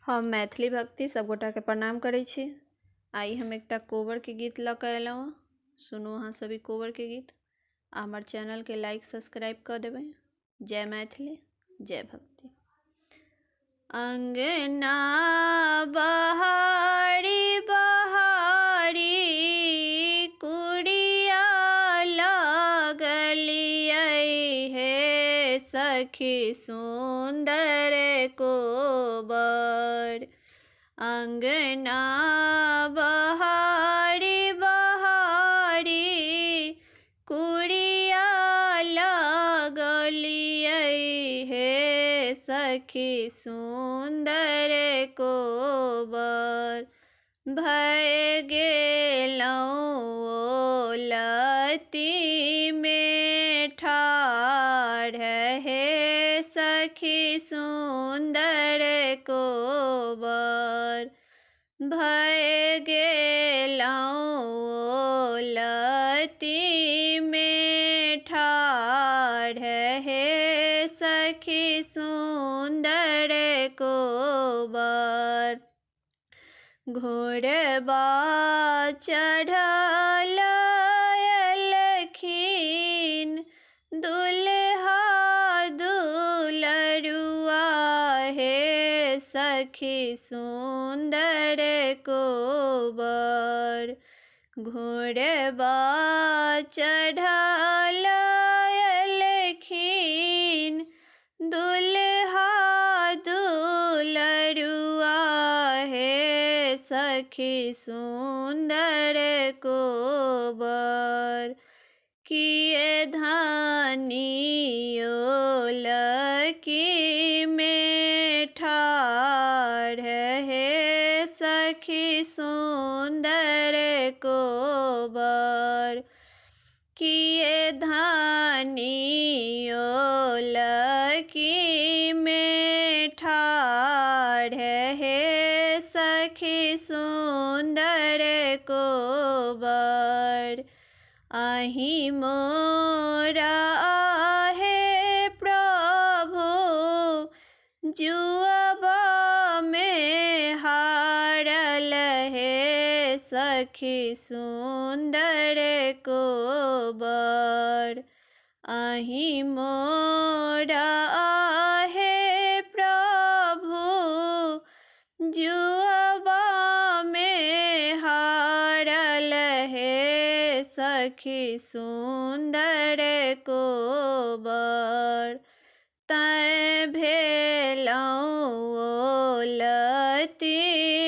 हम मैथिली भक्ति सब गोटा के प्रणाम करै छी। आई हम एकटा कोबर के गीत लऽ कऽ एलहुँ। सुनू अहाँ सभी कोबर के गीत आ हमर चैनल के लाइक सब्सक्राइब कऽ देबै। जय मैथिली, जय भक्ति। अंगना बहारी बहारी कुड़िया लगलियै हे सखी सुंदर कोबर। अंगना बहारी बहारी कुड़िया लगलियै हे सखी सुंदर कोबर। भय गेलहुँ ओलती में ठाढ़ हे सखी सुंदर कोबर। भय गेलहुँ ओलती में ठाढ़ हे सखी सुंदर कोबर। घोड़बा चढ़ल एलखिन दुल्हा दुलरुआ हे सखी सुंदर कोबर। घोड़बा चढ़ल एलखिन दुल्हा दुलरुआ हे सखी सुंदर कोबर। किए धानी ओलकी में ठाढ़ हे सखी सुंदर कोबर। किए धानी ओलकी में ठाढ़ हे सखी सुंदर कोबर। अहि मोरा आहे प्रभु जुआबा में हारल हे सखी सुंदर कोबर। अहि मोरा आहे प्रभु जुआबा में हारल हे सखी सुंदर कोबर। तैं भेलहुँ ओलती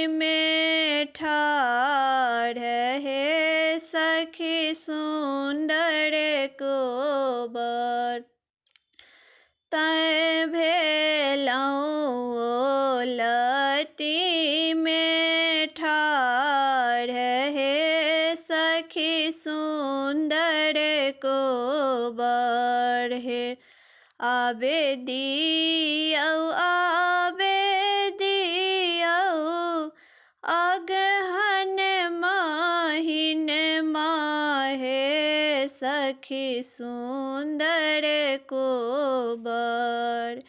में ठाढ़ हे सखी सुंदर कोबर। तैं भेलहुँ ओलती में ठाढ़ हे सखी सुंदर कोबर। हे आबे दियौ आबे दियौ अगहन महिन माहे सखी सुंदर कोबर।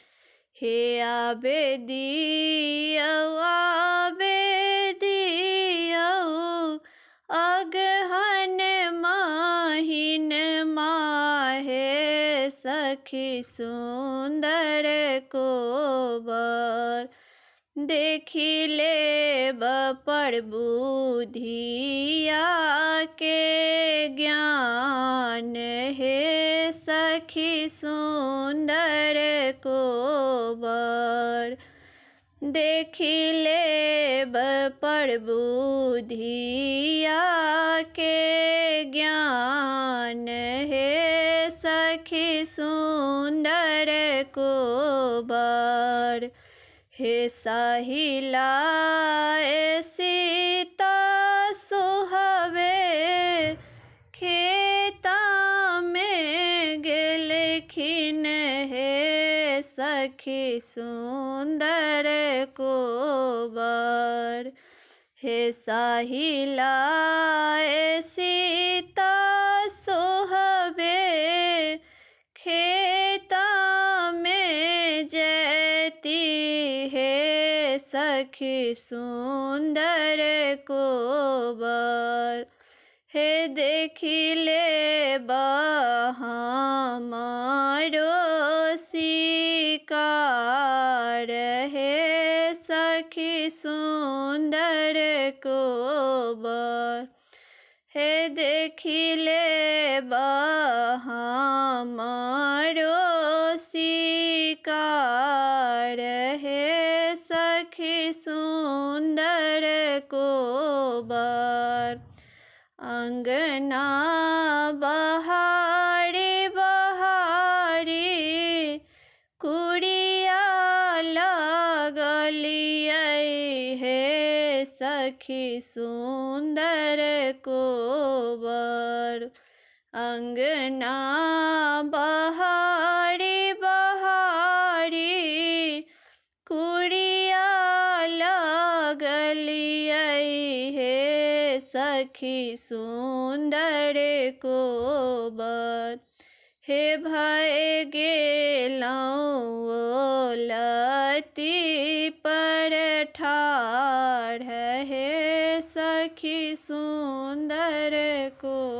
हे आबे दियौ आबे दियौ अगहन महिन माहे सखी सुंदर कोबर। देखि लेब पर बुधिया के ज्ञान हे सखी सुंदर कोबर। देखि लेब पर बुधिया के ज्ञान हे सखी सुंदर कोबर। हे साहिला सीता सोहवे खेता में गेलखिन हे सखी सुंदर कोबर। हे साहिला सीता सोहवे खेता में जयती हे सखी सुंदर कोबर। हे देखिले हमारो शिकार। हे सखी सुंदर कोबर। हे देखिले हमारो शिकार। हे सखी सुंदर कोबर। अंगना बहारी बहारी कुड़िया लगलियै। हे सखी सुंदर कोबर। अंगना बहारी बहारी कुड़िया लगलियै। हे सखी सुंदर कोबर। हे भय गेलौं लती पर ठाढ़। हे सखी सुंदर को